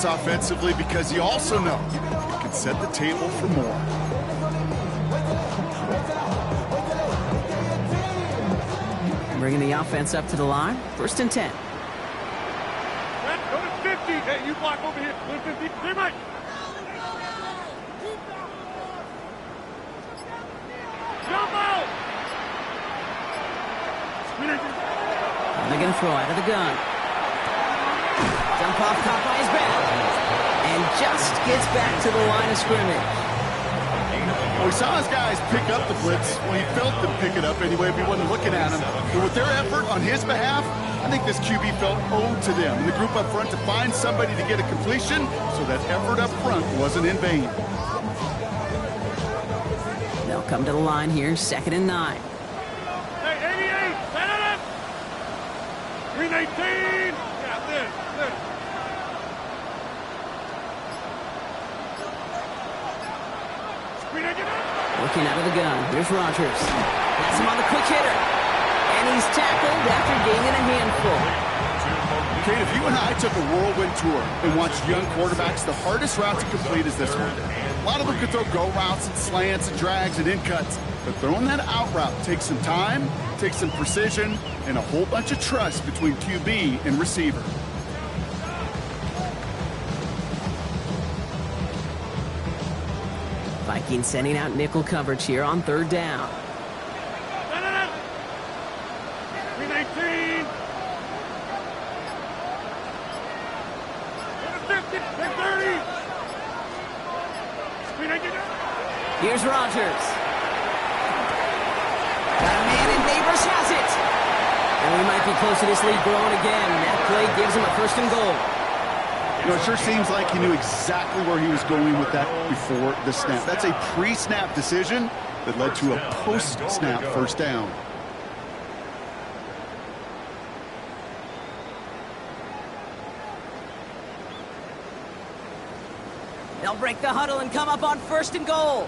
offense offensively because you also know you can set the table for more. Bringing the offense up to the line. 1st and 10. Go to 50. Hey, you block over here. Go to 50. Clear Mike. Jump out. They're going to throw out of the gun. Dump off, caught by his back. And just gets back to the line of scrimmage. Well, we saw his guys pick up the blitz. Well, he felt them pick it up anyway if he wasn't looking at him. But with their effort on his behalf, I think this QB felt owed to them. And the group up front to find somebody to get a completion, so that effort up front wasn't in vain. They'll come to the line here, 2nd and 9. Hey, 88. Set it up. 319. Yeah, there. Working out of the gun. Here's Rodgers. That's him on the quick hitter. And he's tackled after gaining a handful. Kate, if you and I took a whirlwind tour and watched young quarterbacks, the hardest route to complete is this one. A lot of them could throw go routes and slants and drags and in cuts. But throwing that out route takes some time, takes some precision, and a whole bunch of trust between QB and receiver. Vikings sending out nickel coverage here on 3rd down. 319. 50. 30. Here's Rodgers. Got a man and Neighbors has it. And we might be close to this lead growing again. That play gives him a 1st and goal. You know, it sure seems like he knew exactly where he was going with that before the snap. That's a pre-snap decision that led to a post-snap 1st down. They'll break the huddle and come up on 1st and goal.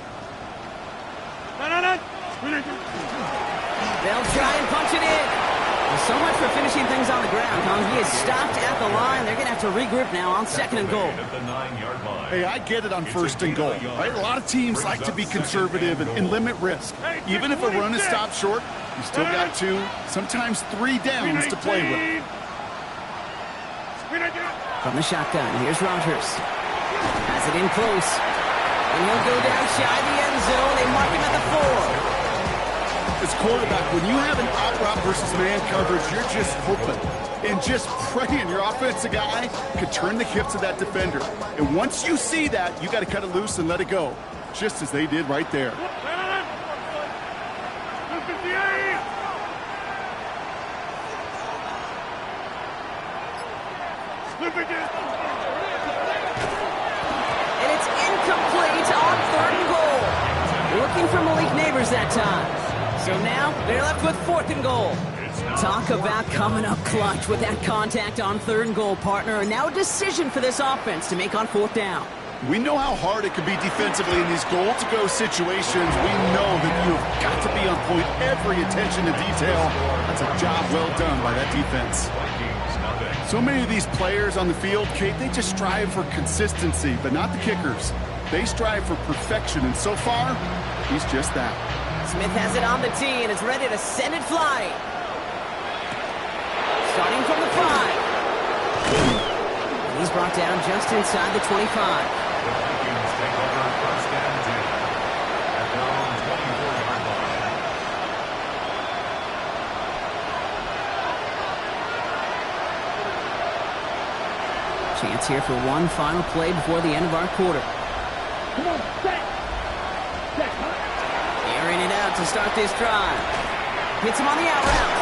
They'll try and punch it in. Well, so much for finishing things on the ground, huh? He is stopped at the line. They're going to have to regroup now on 2nd and goal. Hey, I get it on 1st and goal, right? A lot of teams like to be conservative and limit risk. Even if a run is stopped short, you still got 2, sometimes 3 downs to play with. From the shotgun, here's Rodgers. Has it in close. And he'll go down shy of the end zone. They mark him at the 4. As quarterback, when you have an out route versus man coverage, you're just hoping and just praying your offensive guy could turn the hips of that defender. And once you see that, you got to cut it loose and let it go, just as they did right there. And it's incomplete on 3rd and goal. Looking for Malik Neighbors that time. So now they're left with 4th and goal. Talk about coming up clutch with that contact on 3rd and goal, partner. And now a decision for this offense to make on 4th down. We know how hard it can be defensively in these goal-to-go situations. We know that you've got to be on point, every attention to detail. That's a job well done by that defense. So many of these players on the field, Kate, they just strive for consistency, but not the kickers. They strive for perfection, and so far, he's just that. Smith has it on the tee, and it's ready to send it flying. Starting from the 5. And he's brought down just inside the 25. Chance here for one final play before the end of our quarter. Come on, set. Airing it out to start this drive. Hits him on the out route.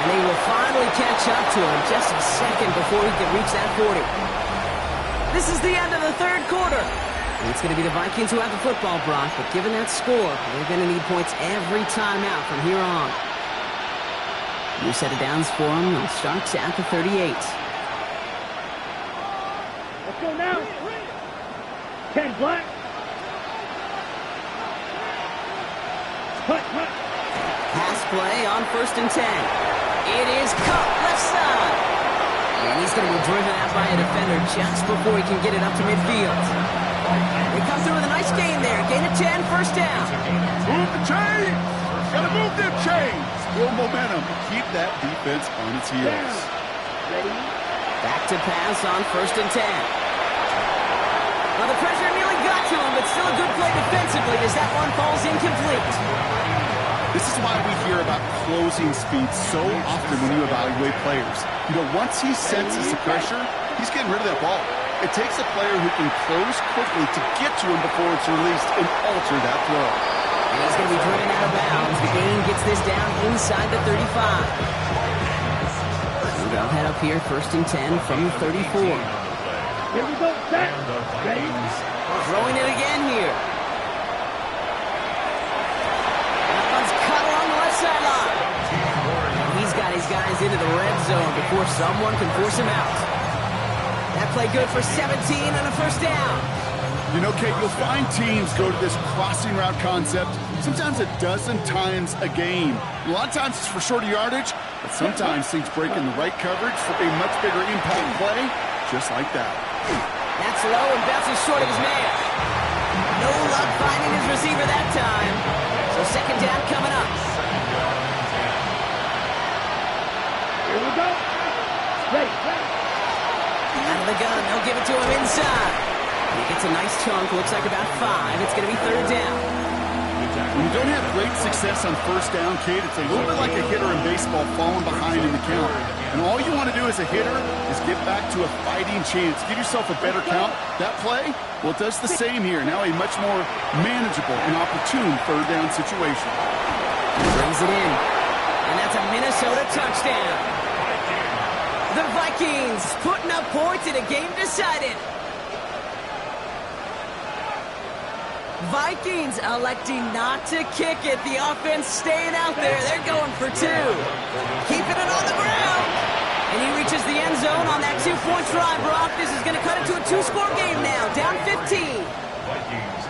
And they will finally catch up to him just a second before he can reach that 40. This is the end of the 3rd quarter. And it's going to be the Vikings who have the football, Brock, but given that score, they're going to need points every time out from here on. New set of downs for them. They'll start at the 38. Let's go now. 10 black. Pass play on 1st and 10. It is cut left side. And he's going to be driven out by a defender just before he can get it up to midfield. They come through with a nice gain there. Gain of 10, first down. Move the chains! Gotta move them chains! Build momentum. Keep that defense on its heels. Back to pass on first and 10. Well, the pressure nearly got to him, but still a good play defensively as that one falls incomplete. This is why we hear about closing speed so often when you evaluate players. You know, once he senses the pressure, he's getting rid of that ball. It takes a player who can close quickly to get to him before it's released and alter that throw. And he's going to be driven out of bounds. The gain gets this down inside the 35. And they'll head up here, first and 10 from the 34. Here we go, set. Throwing it again here. That one's cut along the left sideline. And he's got his guys into the red zone before someone can force him out. That play good for 17 and a first down. You know, Kate, you'll find teams go to this crossing route concept sometimes a dozen times a game. A lot of times it's for shorter yardage, but sometimes things break in the right coverage for a much bigger impact play, just like that. That's low and bounces short of his man. No luck finding his receiver that time. So second down coming up. Here we go. Ready. Out of the gun, they'll give it to him inside. He gets a nice chunk, looks like about 5. It's going to be third down. When you don't have great success on first down, Kate, it's a little bit like a hitter in baseball falling behind in the count. And all you want to do as a hitter is get back to a fighting chance. Give yourself a better count. That play, well, it does the same here. Now a much more manageable and opportune third down situation. Brings it in. And that's a Minnesota touchdown. The Vikings putting up points in a game decided. Vikings electing not to kick it. The offense staying out there. They're going for 2. Keeping it on the ground. And he reaches the end zone on that 2-point try, Brock. This is going to cut it to a 2-score game now. Down 15. Vikings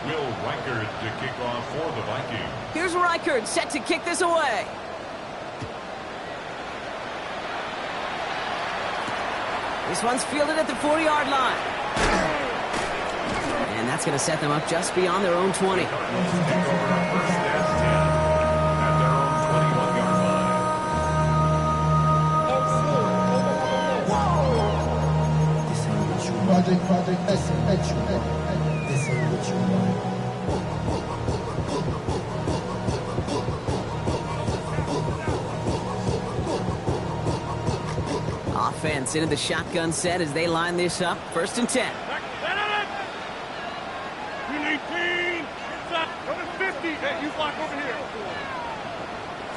8. Will Reichard to kick off for the Vikings. Here's Reichard set to kick this away. This one's fielded at the 40-yard line. And that's going to set them up just beyond their own 20. Kick over on first and 10 at their own 21-yard line. Project, this ain't what you want. This ain't what you want. Offense into the shotgun set as they line this up. First and 10. We need 18. Coming 50. Hey, you block over here.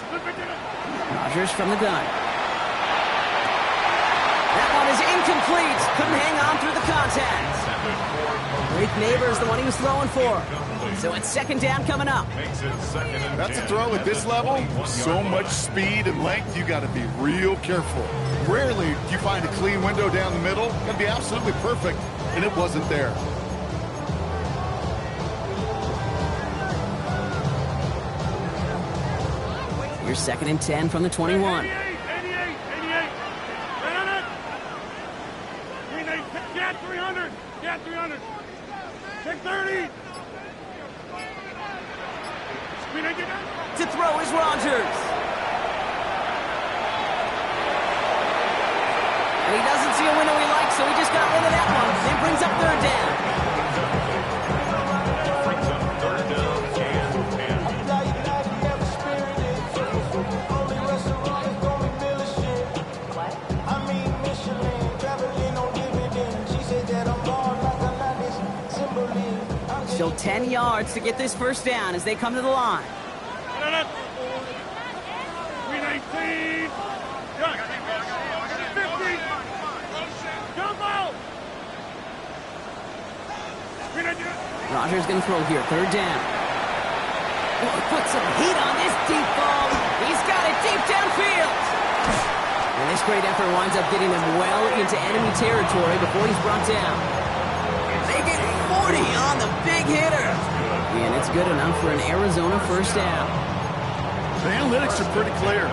Slip it in. Rodgers from the gun. That one is incomplete. Couldn't hang on through the contact. Great Neighbors, the one he was throwing for. So it's second down coming up. Makes it second and That's 10. a throw at this level. So much speed and length, you got to be real careful. Rarely do you find a clean window down the middle. Got to be absolutely perfect, and it wasn't there. Here's second and 10 from the 21. 88. Run it. We need, get 300. Get 300. Take 30. We need to get To throw is Rodgers. And he doesn't see a window he likes, so he just got rid of that one. Then brings up third down. Brings up third down and 10. Still 10 yards to get this first down as they come to the line. We need 18. Got 50. Jump out. We need to. Rodgers going to throw here, third down. Oh, put some heat on this deep ball. He's got it deep downfield. And this great effort winds up getting them well into enemy territory before he's brought down. They get 40 on the big hitter. And it's good enough for an Arizona first down. The analytics are pretty clear.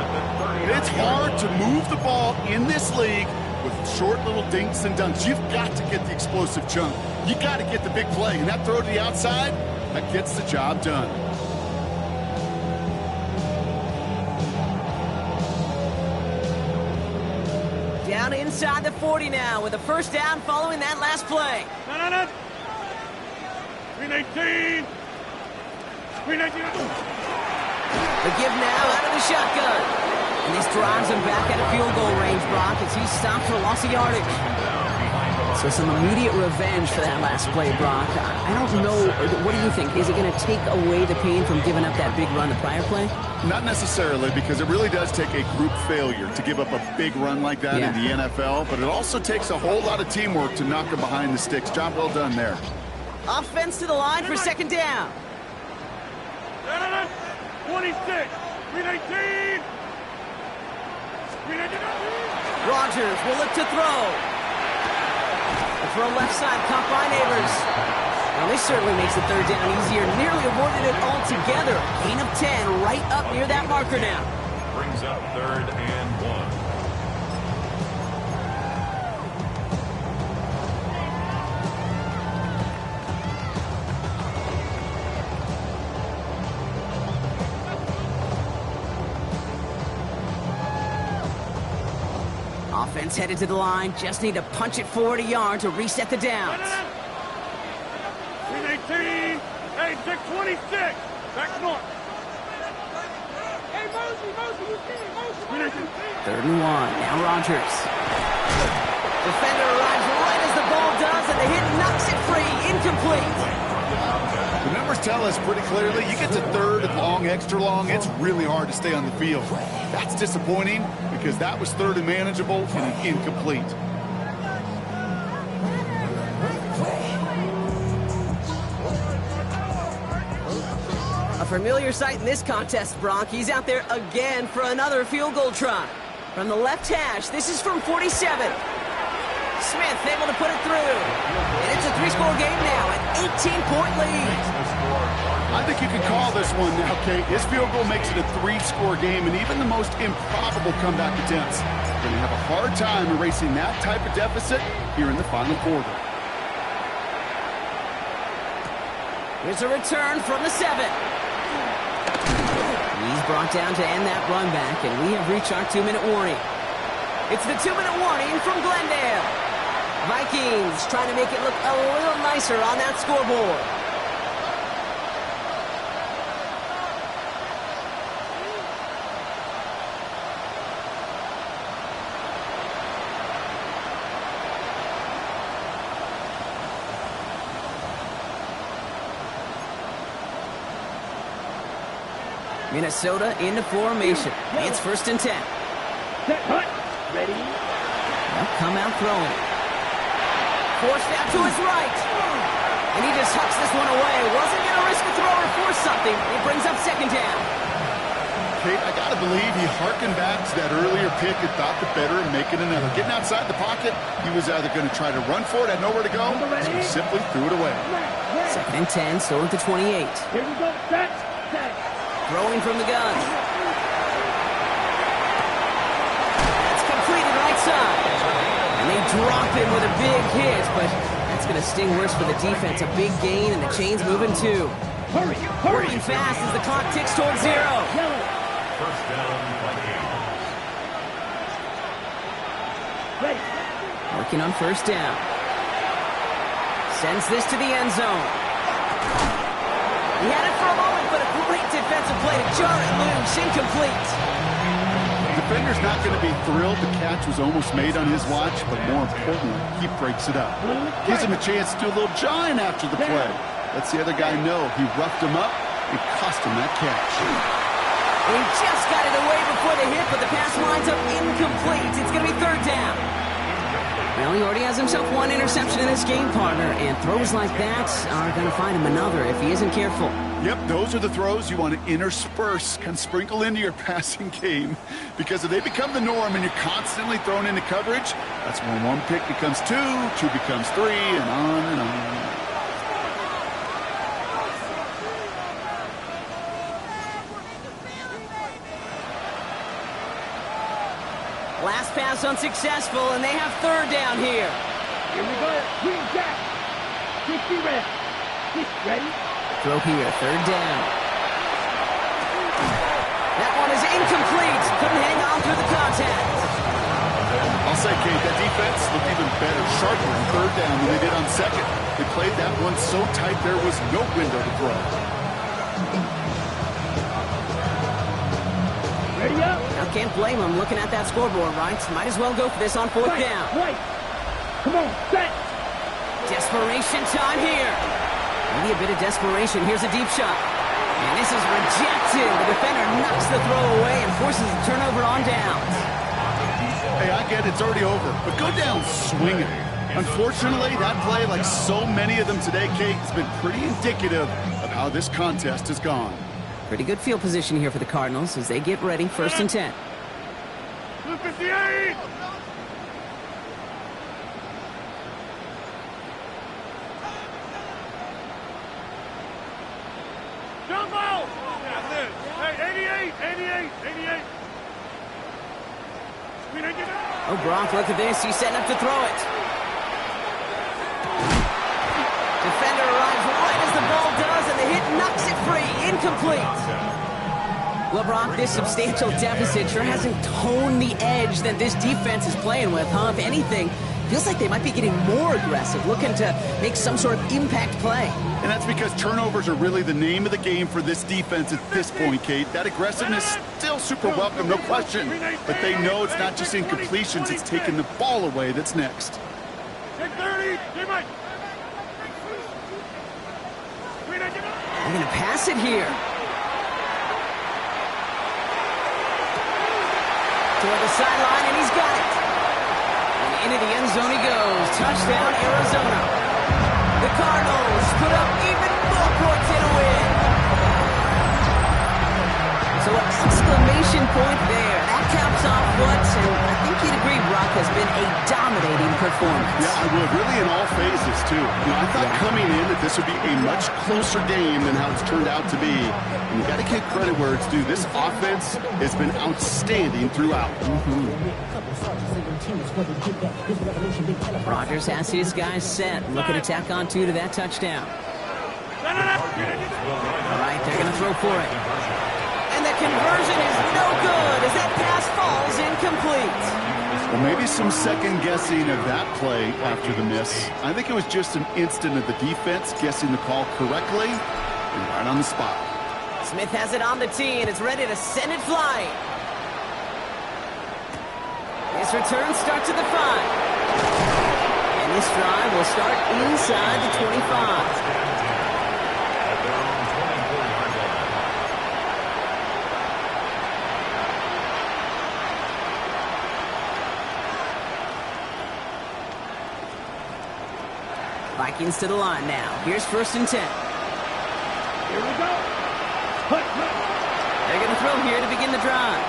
It's hard to move the ball in this league with short little dinks and dunks. You've got to get the explosive chunk. You got to get the big play. And that throw to the outside, that gets the job done. Down inside the 40 now with a first down following that last play. No. Green 18. Green 18. The give now out of the shotgun. And this drives him back at a field goal range, Brock, as he stopped for loss of yardage. So some immediate revenge for that last play, Brock. I don't know. What do you think? Is it going to take away the pain from giving up that big run the prior play? Not necessarily, because it really does take a group failure to give up a big run like that in the NFL, but it also takes a whole lot of teamwork to knock him behind the sticks. Job well done there. Offense to the line for second down. 26. Green 18. Rodgers will look to throw. The throw left side, caught by Neighbors. Now this certainly makes the third down easier. Nearly avoided it altogether. Gain of 10 right up near that marker now. Brings up 3rd and 1. Offense headed to the line. Just need to punch it forward a yard to reset the downs. 18. Hey, 626. Back north. Hey, Mosey, you see it, Mosey. 3rd and 1. Now Rodgers. Defender arrives right as the ball does, and the hit knocks it free. Incomplete. The numbers tell us pretty clearly, you get to 3rd and long, extra long, it's really hard to stay on the field. That's disappointing because that was 3rd and manageable and incomplete. A familiar sight in this contest, Brock. He's out there again for another field goal try. From the left hash, this is from 47. Smith able to put it through. And it's a 3-score game now, an 18-point lead. I think you can call this one now, Kate. His field goal makes it a 3-score game, and even the most improbable comeback attempts are going to have a hard time erasing that type of deficit here in the final quarter. Here's a return from the 7. He's brought down to end that run back, and we have reached our 2-minute warning. It's the 2-minute warning from Glendale. Vikings trying to make it look a little nicer on that scoreboard. Minnesota into formation. It's 1st and 10. Ready? They'll come out throwing. Forced out to his right. And he just hucks this one away. Wasn't going to risk a throw or force something. It brings up 2nd down. Kate, I got to believe he harkened back to that earlier pick and thought the better of making another. Getting outside the pocket, he was either going to try to run for it, had nowhere to go, so he simply threw it away. 2nd and 10, still at the 28. Here we go. Set. Throwing from the gun. That's completed right side. And they drop him with a big hit, but that's going to sting worse for the defense. A big gain, and the chain's moving too. Hurry. Working fast as the clock ticks towards 0. First down by 8. Ready. Working on 1st down. Sends this to the end zone. He had it for a moment, but a great defensive play to jar it loose. Incomplete. The defender's not going to be thrilled the catch was almost made on his watch, but more importantly, he breaks it up. Gives him a chance to do a little jawing after the play. Lets the other guy know he roughed him up and cost him that catch. He just got it away before the hit, but the pass winds up incomplete. It's going to be 3rd down. Well, he already has himself 1 interception in this game, partner, and throws like that are going to find him another if he isn't careful. Yep, those are the throws you want to intersperse, can sprinkle into your passing game, because if they become the norm and you're constantly thrown into coverage, that's when 1 pick becomes 2, 2 becomes 3, and on and on. Last pass unsuccessful, and they have third down here. Here we go. Green Jack. 60 red. 6 ready. Throw here, third down. That one is incomplete. Couldn't hang on through the contact. I'll say, Kate, that defense looked even better, sharper on third down than they did on second. They played that one so tight there was no window to throw. Ready up. Now can't blame them looking at that scoreboard, right? Might as well go for this on fourth down. Right. Come on, set. Desperation time here. Maybe a bit of desperation. Here's a deep shot. And this is rejected. The defender knocks the throw away and forces a turnover on downs. Hey, I get it's already over, but go down swinging. Unfortunately, that play, like so many of them today, Kate, has been pretty indicative of how this contest has gone. Pretty good field position here for the Cardinals as they get ready, 1st and 10. 258. Jump out. That's it. Hey, 88. Oh, Gronk, look at this. He's setting up to throw it. Defender arrives right as the ball does, and the hit knocks it free. Incomplete. Well, Brock, this substantial deficit sure hasn't toned the edge that this defense is playing with, huh? If anything, feels like they might be getting more aggressive, looking to make some sort of impact play. And that's because turnovers are really the name of the game for this defense at this point, Kate. That aggressiveness still super welcome, no question. But they know it's not just incompletions, it's taking the ball away that's next. Take 30. They're going to pass it here. Toward the sideline, and he's got it. And into the end zone he goes. Touchdown, Arizona. The Cardinals put up even more points in a win. So an exclamation point there. That caps off what, and I think you'd agree, Brock, has been a dominating performance. Yeah, I would. Really in all phases, too. I thought coming in that this would be a much closer game than how it's turned out to be. And you got to give credit where it's due. This offense has been outstanding throughout. Rodgers has his guys set. Looking to tack on 2 to that touchdown. All right, they're going to throw for it. And the conversion is no good as that pass falls incomplete. Well, maybe some second guessing of that play after the miss. I think it was just an instant of the defense guessing the call correctly and right on the spot. Smith has it on the tee and is ready to send it flying. This return starts at the 5. And this drive will start inside the 25. Vikings to the line now. Here's 1st and 10. Here we go. They're going to throw here to begin the drive.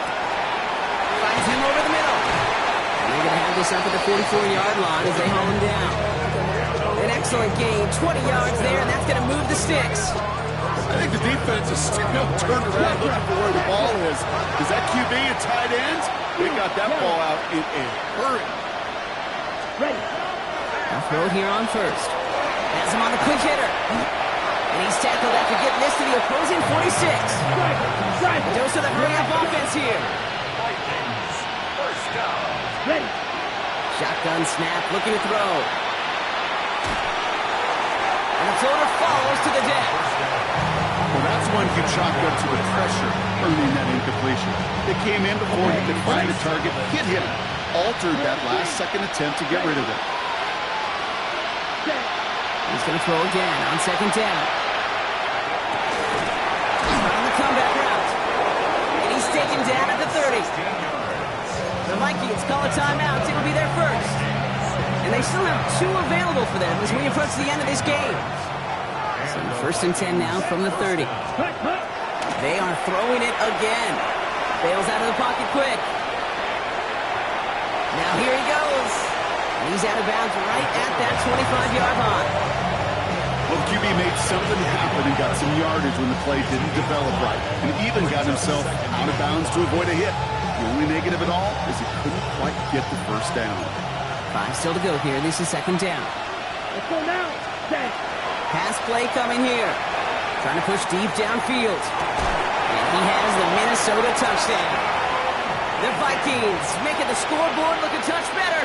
Finds him over the middle. And they're going to have this up at the 44-yard line as they haul him down. An excellent gain. 20 yards there, and that's going to move the sticks. I think the defense is still turned around looking for where the ball is. Is that QB a tight end? They got that ball out in a hurry. Ready. They'll throw it here on 1st. Has him on the quick hitter. And he's tackled after getting this to the opposing 46. A dose of the hurry-up offense here. First down. Ready. Shotgun snap, looking to throw. And the floater falls to the deck. Well, that's one you chalk up to the pressure, earning that incompletion. It came in before he could find the target, hit him, altered that last-second attempt to get rid of it. He's going to throw again on 2nd down. On the comeback route. And he's taken down at the 30. The Vikings call a timeout. It'll be their first. And they still have 2 available for them as we approach the end of this game. So 1st and 10 now from the 30. They are throwing it again. Bails out of the pocket quick. Now here he goes. And he's out of bounds right at that 25-yard line. Well, QB made something happen and got some yardage when the play didn't develop right, and even got himself out of bounds to avoid a hit. The only negative at all is he couldn't quite get the first down. 5 still to go here. This is second down. Let's go now. Dang. Pass play coming here. Trying to push deep downfield. And he has the Minnesota touchdown. The Vikings making the scoreboard look a touch better.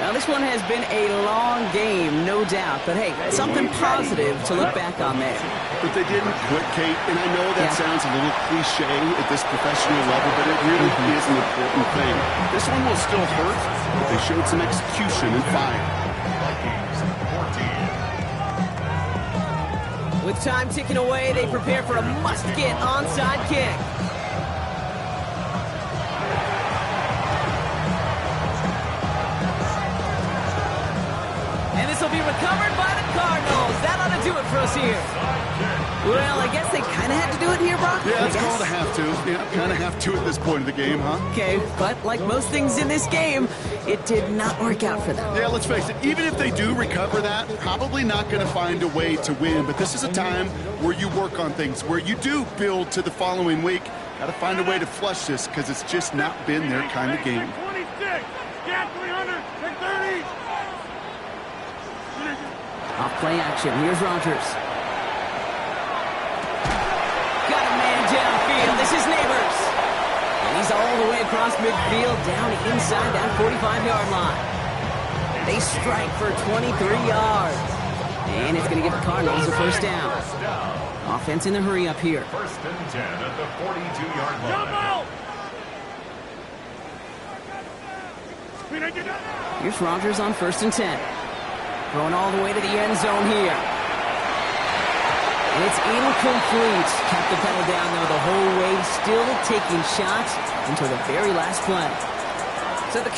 Now, this one has been a long game, no doubt. But, hey, something positive to look back on there. But they didn't quit, Kate, and I know that sounds a little cliche at this professional level, but it really is an important thing. This one will still hurt, but they showed some execution and fire. Vikings 14. With time ticking away, they prepare for a must-get onside kick. And this will be recovered by the Cardinals. That ought to do it for us here. Well, I guess they kind of had to do it here, Brock. Yeah, it's called a have to. Yeah, kind of have to at this point of the game, huh? Okay, but like most things in this game, it did not work out for them. Yeah, let's face it, even if they do recover that, probably not going to find a way to win. But this is a time where you work on things, where you do build to the following week. Got to find a way to flush this because it's just not been their kind of game. 26. Get 300. Take 30. Off play action. Here's Rodgers. Got a man downfield. This is Neighbors. And he's all the way across midfield down inside that 45-yard line. They strike for 23 yards. And it's going to give the Cardinals a first down. Offense in the hurry up here. First and 10 at the 42-yard line. Jump out. Here's Rodgers on first and 10. Throwing all the way to the end zone here. And it's incomplete. Kept the pedal down, though, the whole way. Still taking shots until the very last play. So the